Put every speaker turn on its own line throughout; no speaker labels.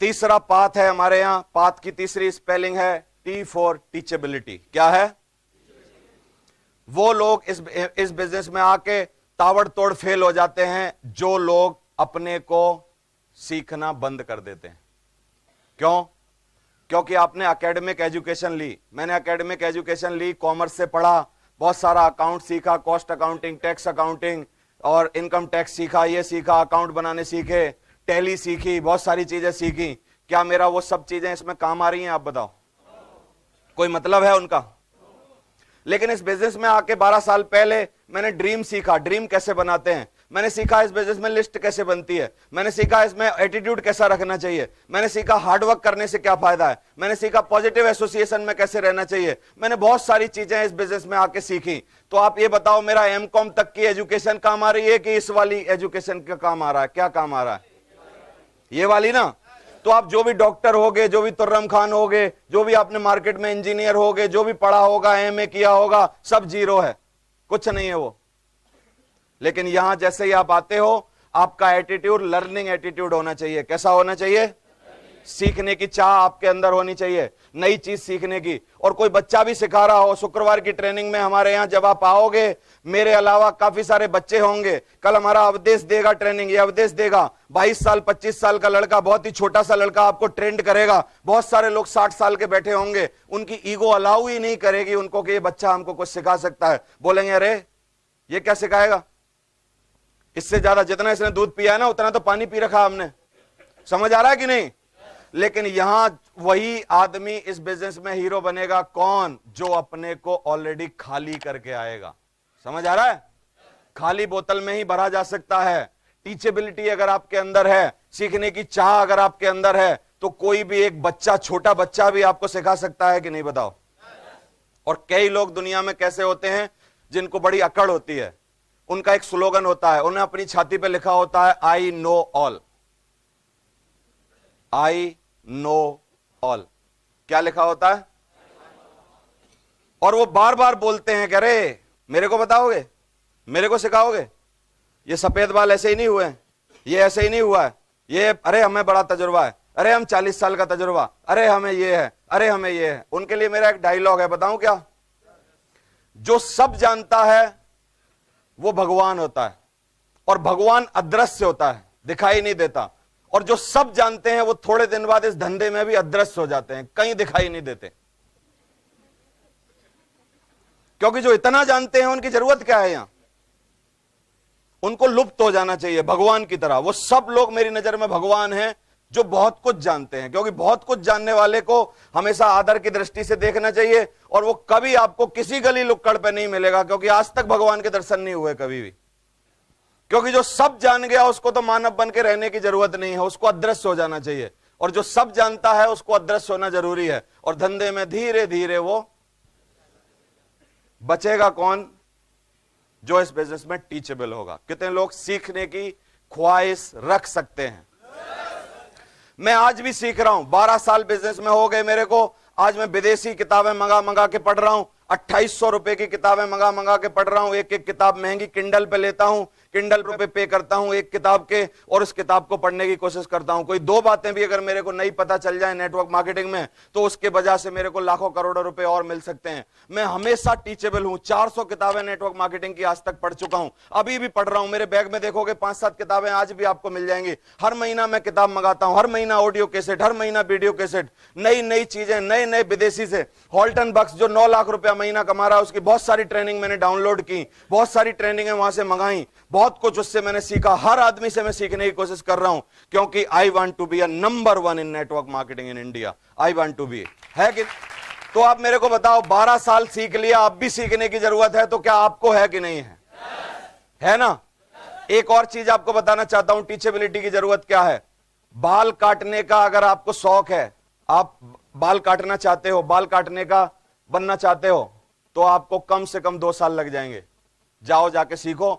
तीसरा पाथ है हमारे यहां, पाथ की तीसरी स्पेलिंग है टी फॉर टीचेबिलिटी। क्या है? वो लोग इस बिजनेस में आके ताबड़तोड़ फेल हो जाते हैं जो लोग अपने को सीखना बंद कर देते हैं। क्यों? क्योंकि आपने एकेडमिक एजुकेशन ली, मैंने एकेडमिक एजुकेशन ली, कॉमर्स से पढ़ा, बहुत सारा अकाउंट सीखा, कॉस्ट अकाउंटिंग, टैक्स अकाउंटिंग और इनकम टैक्स सीखा, ये सीखा, अकाउंट बनाने सीखे, टैली सीखी, बहुत सारी चीजें सीखी। क्या मेरा वो सब चीजें इसमें काम आ रही हैं? आप बताओ, कोई मतलब है उनका? लेकिन इस बिजनेस में आके 12 साल पहले मैंने ड्रीम सीखा, ड्रीम कैसे बनाते हैं, मैंने सीखा इस बिजनेस में लिस्ट कैसे बनती है, मैंने सीखा इसमें एटीट्यूड कैसा रखना चाहिए, मैंने सीखा हार्डवर्क करने से क्या फायदा है, मैंने सीखा पॉजिटिव एसोसिएशन में कैसे रहना चाहिए, मैंने बहुत सारी चीजें इस बिजनेस में आके सीखी। तो आप ये बताओ, मेरा एमकॉम तक की एजुकेशन काम आ रही है कि इस वाली एजुकेशन का काम आ रहा है? क्या काम आ रहा है? ये वाली ना। तो आप जो भी डॉक्टर होगे, जो भी तुर्रम खान होगे, जो भी आपने मार्केट में इंजीनियर होगे, जो भी पढ़ा होगा, एमए किया होगा, सब जीरो है, कुछ नहीं है वो। लेकिन यहां जैसे ही आप आते हो, आपका एटीट्यूड लर्निंग एटीट्यूड होना चाहिए। कैसा होना चाहिए? सीखने की चाह आपके अंदर होनी चाहिए, नई चीज सीखने की। और कोई बच्चा भी सिखा रहा हो, शुक्रवार की ट्रेनिंग में हमारे यहां जब आप आओगे, मेरे अलावा काफी सारे बच्चे होंगे। कल हमारा अवधेश देगा ट्रेनिंग, ये अवधेश देगा, 22 साल 25 साल का लड़का, बहुत ही छोटा सा लड़का आपको ट्रेंड करेगा। बहुत सारे लोग 60 साल के बैठे होंगे, उनकी ईगो अलाउ ही नहीं करेगी उनको कि ये बच्चा हमको कुछ सिखा सकता है। बोलेंगे अरे ये क्या सिखाएगा, इससे ज्यादा जितना इसने दूध पिया है ना उतना तो पानी पी रखा हमने। समझ आ रहा है कि नहीं? लेकिन यहां वही आदमी इस बिजनेस में हीरो बनेगा। कौन? जो अपने को ऑलरेडी खाली करके आएगा। समझ आ रहा है? खाली बोतल में ही भरा जा सकता है। टीचेबिलिटी अगर आपके अंदर है, सीखने की चाह अगर आपके अंदर है, तो कोई भी एक बच्चा, छोटा बच्चा भी आपको सिखा सकता है कि नहीं? बताओ। और कई लोग दुनिया में कैसे होते हैं जिनको बड़ी अकड़ होती है, उनका एक स्लोगन होता है, उन्हें अपनी छाती पे लिखा होता है I know all. I know all क्या लिखा होता है? और वो बार बार बोलते हैं कि अरे मेरे को बताओगे, मेरे को सिखाओगे, ये सफेद बाल ऐसे ही नहीं हुए हैं, ये ऐसे ही नहीं हुआ है, ये अरे हमें बड़ा तजुर्बा है, अरे हम 40 साल का तजुर्बा, अरे हमें ये है, अरे हमें ये है। उनके लिए मेरा एक डायलॉग है, बताऊं क्या? जो सब जानता है वो भगवान होता है, और भगवान अदृश्य होता है, दिखाई नहीं देता। और जो सब जानते हैं वो थोड़े दिन बाद इस धंधे में भी अदृश्य हो जाते हैं, कहीं दिखाई नहीं देते। क्योंकि जो इतना जानते हैं उनकी जरूरत क्या है? यहां उनको लुप्त हो जाना चाहिए भगवान की तरह। वो सब लोग मेरी नजर में भगवान हैं जो बहुत कुछ जानते हैं, क्योंकि बहुत कुछ जानने वाले को हमेशा आदर की दृष्टि से देखना चाहिए। और वो कभी आपको किसी गली लुक्कड़ पे नहीं मिलेगा, क्योंकि आज तक भगवान के दर्शन नहीं हुए कभी भी। क्योंकि जो सब जान गया उसको तो मानव बन के रहने की जरूरत नहीं है, उसको अदृश्य हो जाना चाहिए। और जो सब जानता है उसको अदृश्य होना जरूरी है। और धंधे में धीरे धीरे वो बचेगा कौन? जो इस बिजनेस में टीचेबल होगा। कितने लोग सीखने की ख्वाहिश रख सकते हैं? मैं आज भी सीख रहा हूं, 12 साल बिजनेस में हो गए मेरे को। आज मैं विदेशी किताबें मंगा के पढ़ रहा हूं, 2800 रुपए की किताबें मंगा के पढ़ रहा हूं। एक एक किताब महंगी किंडल पे लेता हूं, किंडल रुपए पे करता हूं एक किताब के, और उस किताब को पढ़ने की कोशिश करता हूं। कोई दो बातें भी अगर मेरे को नहीं पता चल जाए नेटवर्क मार्केटिंग में, तो उसके वजह से मेरे को लाखों करोड़ों रुपए और मिल सकते हैं। मैं हमेशा टीचेबल हूं। 400 किताबें नेटवर्क मार्केटिंग की आज तक पढ़ चुका हूं, अभी भी पढ़ रहा हूं। मेरे बैग में देखोगे 5-7 किताबें आज भी आपको मिल जाएंगी। हर महीना मैं किताब मंगाता हूं, हर महीना ऑडियो कैसेट, हर महीना वीडियो कैसेट, नई नई चीजें, नए नए विदेशी से। हॉल्टन बक्स जो 9 लाख रुपया महीना कमा रहा है, उसकी बहुत सारी ट्रेनिंग मैंने डाउनलोड की, बहुत सारी ट्रेनिंग वहां से मंगाई, बहुत कुछ उससे मैंने सीखा। हर आदमी से मैं सीखने की कोशिश कर रहा हूं, क्योंकि I want to be a number 1 in network marketing in India. I want to be, है कि? तो आप मेरे को बताओ, 12 साल सीख लिया, अब भी सीखने की जरूरत है, तो क्या आपको है कि नहीं है? है ना? एक और चीज आपको बताना चाहता हूं, टीचेबिलिटी की जरूरत क्या है। बाल काटने का अगर आपको शौक है, आप बाल काटना चाहते हो, बाल काटने का बनना चाहते हो, तो आपको कम से कम 2 साल लग जाएंगे। जाओ जाके सीखो।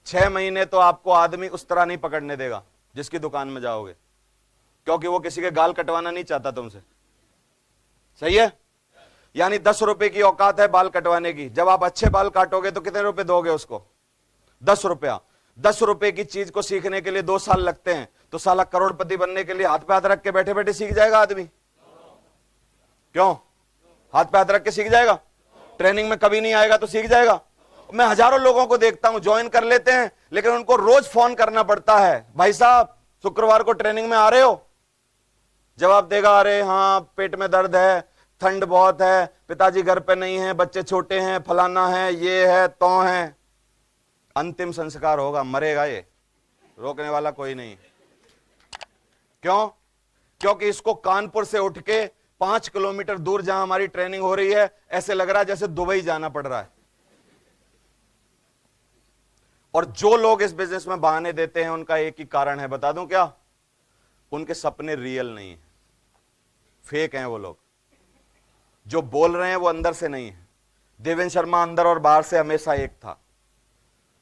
6 महीने तो आपको आदमी उस तरह नहीं पकड़ने देगा जिसकी दुकान में जाओगे, क्योंकि वो किसी के गाल कटवाना नहीं चाहता तुमसे। सही है? यानी 10 रुपए की औकात है बाल कटवाने की। जब आप अच्छे बाल काटोगे तो कितने रुपए दोगे उसको? 10 रुपया। 10 रुपए की चीज को सीखने के लिए 2 साल लगते हैं। तो साला करोड़पति बनने के लिए हाथ पे हाथ रख के बैठे बैठे सीख जाएगा आदमी? क्यों? हाथ पे हाथ रख के सीख जाएगा? ट्रेनिंग में कभी नहीं आएगा तो सीख जाएगा? मैं हजारों लोगों को देखता हूं, ज्वाइन कर लेते हैं, लेकिन उनको रोज फोन करना पड़ता है, भाई साहब शुक्रवार को ट्रेनिंग में आ रहे हो? जवाब देगा, अरे हाँ पेट में दर्द है, ठंड बहुत है, पिताजी घर पे नहीं है, बच्चे छोटे हैं, फलाना है, ये है, तो है। अंतिम संस्कार होगा, मरेगा ये, रोकने वाला कोई नहीं। क्यों? क्योंकि इसको कानपुर से उठ के 5 किलोमीटर दूर जहां हमारी ट्रेनिंग हो रही है, ऐसे लग रहा है जैसे दुबई जाना पड़ रहा है। और जो लोग इस बिजनेस में बहाने देते हैं उनका एक ही कारण है, बता दूं क्या? उनके सपने रियल नहीं है, फेक हैं वो लोग। जो बोल रहे हैं वो अंदर से नहीं है। देवेंद्र शर्मा अंदर और बाहर से हमेशा एक था।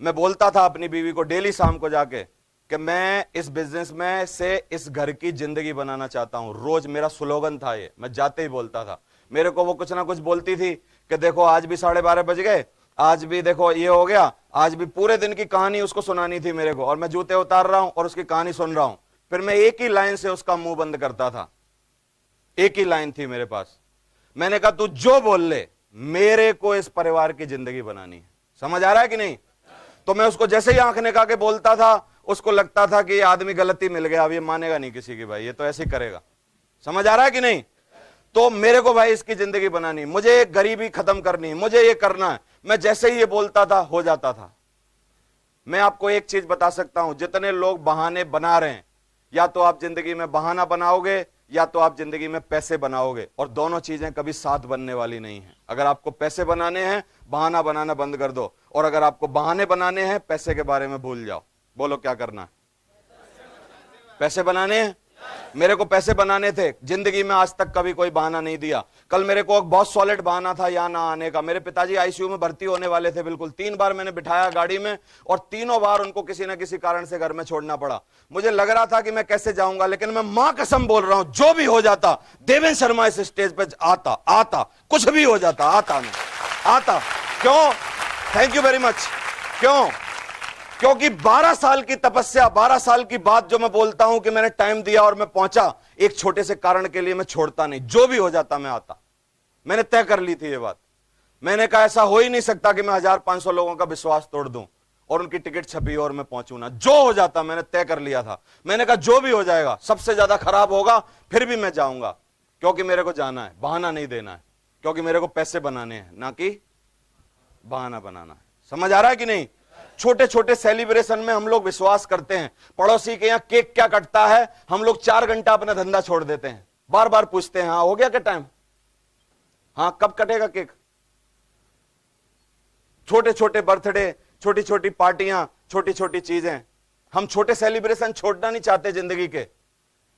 मैं बोलता था अपनी बीवी को डेली शाम को जाके कि मैं इस बिजनेस में से इस घर की जिंदगी बनाना चाहता हूं। रोज मेरा स्लोगन था ये, मैं जाते ही बोलता था। मेरे को वो कुछ ना कुछ बोलती थी कि देखो आज भी 12:30 बज गए, आज भी देखो ये हो गया, आज भी पूरे दिन की कहानी उसको सुनानी थी मेरे को, और मैं जूते उतार रहा हूं और उसकी कहानी सुन रहा हूं। फिर मैं एक ही लाइन से उसका मुंह बंद करता था। एक ही लाइन थी मेरे पास, मैंने कहा तू जो बोल ले, मेरे को इस परिवार की जिंदगी बनानी है। समझ आ रहा है कि नहीं? तो मैं उसको जैसे ही आंख निकाल के बोलता था, उसको लगता था कि ये आदमी गलती मिल गया, अब ये मानेगा नहीं किसी की, भाई ये तो ऐसे ही करेगा। समझ आ रहा है कि नहीं? तो मेरे को भाई इसकी जिंदगी बनानी, मुझे गरीबी खत्म करनी, मुझे ये करना है। मैं जैसे ही ये बोलता था हो जाता था। मैं आपको एक चीज बता सकता हूं, जितने लोग बहाने बना रहे हैं, या तो आप जिंदगी में बहाना बनाओगे या तो आप जिंदगी में पैसे बनाओगे, और दोनों चीजें कभी साथ बनने वाली नहीं है। अगर आपको पैसे बनाने हैं, बहाना बनाना बंद कर दो, और अगर आपको बहाने बनाने हैं, पैसे के बारे में भूल जाओ। बोलो क्या करना है? पैसे बनाने हैं। मेरे को पैसे बनाने थे, जिंदगी में आज तक कभी कोई बहाना नहीं दिया। कल मेरे को एक बहुत सॉलिड बहाना था यहां ना आने का। मेरे पिताजी आईसीयू में भर्ती होने वाले थे, बिल्कुल 3 बार मैंने बिठाया गाड़ी में, और तीनों बार उनको किसी ना किसी कारण से घर में छोड़ना पड़ा। मुझे लग रहा था कि मैं कैसे जाऊंगा, लेकिन मैं मां कसम बोल रहा हूं, जो भी हो जाता, देवेंद्र शर्मा इस स्टेज पे आता, कुछ भी हो जाता, आता। क्यों? Thank you very much. क्यों? क्योंकि 12 साल की तपस्या, 12 साल की बात जो मैं बोलता हूं कि मैंने टाइम दिया और मैं पहुंचा, एक छोटे से कारण के लिए मैं छोड़ता नहीं। जो भी हो जाता मैं आता। मैंने तय कर ली थी ये बात। मैंने कहा ऐसा हो ही नहीं सकता कि मैं 1500 लोगों का विश्वास तोड़ दूं और उनकी टिकट छपी और मैं पहुंचू ना। जो हो जाता मैंने तय कर लिया था। मैंने कहा जो भी हो जाएगा, सबसे ज्यादा खराब होगा फिर भी मैं जाऊंगा, क्योंकि मेरे को जाना है, बहाना नहीं देना है, क्योंकि मेरे को पैसे बनाने हैं, ना कि बहाना बनाना है। समझ आ रहा है कि नहीं? छोटे छोटे सेलिब्रेशन में हम लोग विश्वास करते हैं। पड़ोसी के यहां केक क्या कटता है, हम लोग 4 घंटा अपना धंधा छोड़ देते हैं, बार बार पूछते हैं हाँ हो गया क्या टाइम, हाँ कब कटेगा केक। छोटे छोटे बर्थडे, छोटी छोटी पार्टियां, छोटी छोटी चीजें, हम छोटे सेलिब्रेशन छोड़ना नहीं चाहते जिंदगी के।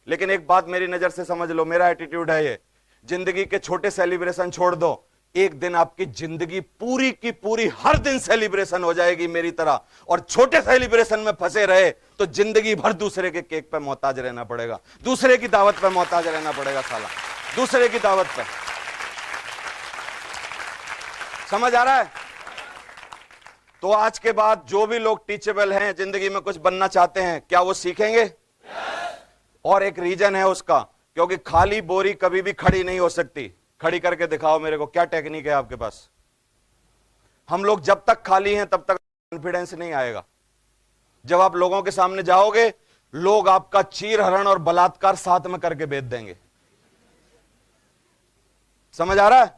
लेकिन एक बात मेरी नजर से समझ लो, मेरा एटीट्यूड है ये, जिंदगी के छोटे सेलिब्रेशन छोड़ दो, एक दिन आपकी जिंदगी पूरी की पूरी हर दिन सेलिब्रेशन हो जाएगी मेरी तरह। और छोटे सेलिब्रेशन में फंसे रहे तो जिंदगी भर दूसरे के केक पे मोहताज रहना पड़ेगा, दूसरे की दावत पे मोहताज रहना पड़ेगा साला, दूसरे की दावत पे। समझ आ रहा है? तो आज के बाद जो भी लोग टीचेबल हैं, जिंदगी में कुछ बनना चाहते हैं, क्या वो सीखेंगे? और एक रीजन है उसका, क्योंकि खाली बोरी कभी भी खड़ी नहीं हो सकती। खड़ी करके दिखाओ मेरे को, क्या टेक्निक है आपके पास? हम लोग जब तक खाली हैं तब तक कॉन्फिडेंस नहीं आएगा। जब आप लोगों के सामने जाओगे, लोग आपका चीर हरण और बलात्कार साथ में करके बेच देंगे। समझ आ रहा है?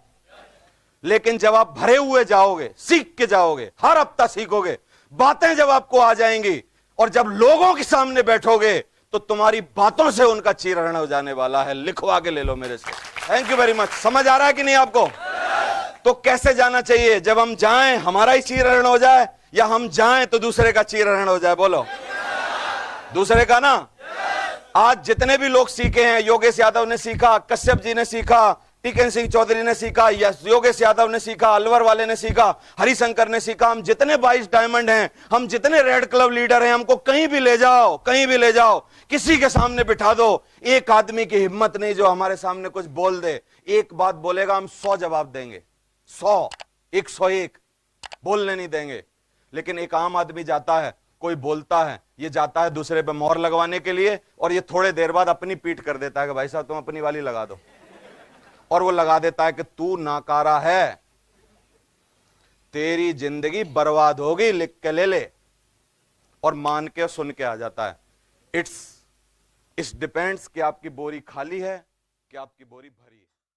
लेकिन जब आप भरे हुए जाओगे, सीख के जाओगे, हर हफ्ता सीखोगे, बातें जब आपको आ जाएंगी, और जब लोगों के सामने बैठोगे तो तुम्हारी बातों से उनका चीरहरण हो जाने वाला है। लिखवा के ले लो मेरे से। Thank you very much. समझ आ रहा है कि नहीं आपको? तो कैसे जाना चाहिए? जब हम जाएं हमारा ही चीरहरण हो जाए, या हम जाएं तो दूसरे का चीरहरण हो जाए? बोलो दूसरे का ना। आज जितने भी लोग सीखे हैं, योगेश यादव ने सीखा, कश्यप जी ने सीखा, टीकन सिंह चौधरी ने सीखा, योगेश यादव ने सीखा, अलवर वाले ने सीखा, हरिशंकर ने सीखा, हम जितने 22 डायमंड हैं, हम जितने रेड क्लब लीडर हैं, हमको कहीं भी ले जाओ, कहीं भी ले जाओ, किसी के सामने बिठा दो, एक आदमी की हिम्मत नहीं जो हमारे सामने कुछ बोल दे। एक बात बोलेगा, हम 100 जवाब देंगे, 100, 101 बोलने नहीं देंगे। लेकिन एक आम आदमी जाता है, कोई बोलता है, ये जाता है दूसरे पे मोहर लगवाने के लिए, और ये थोड़े देर बाद अपनी पीठ कर देता है कि भाई साहब तुम अपनी वाली लगा दो, और वो लगा देता है कि तू नाकारा है, तेरी जिंदगी बर्बाद होगी, लिख के ले ले, और मान के सुन के आ जाता है। इट्स डिपेंड्स कि आपकी बोरी खाली है कि आपकी बोरी भरी है।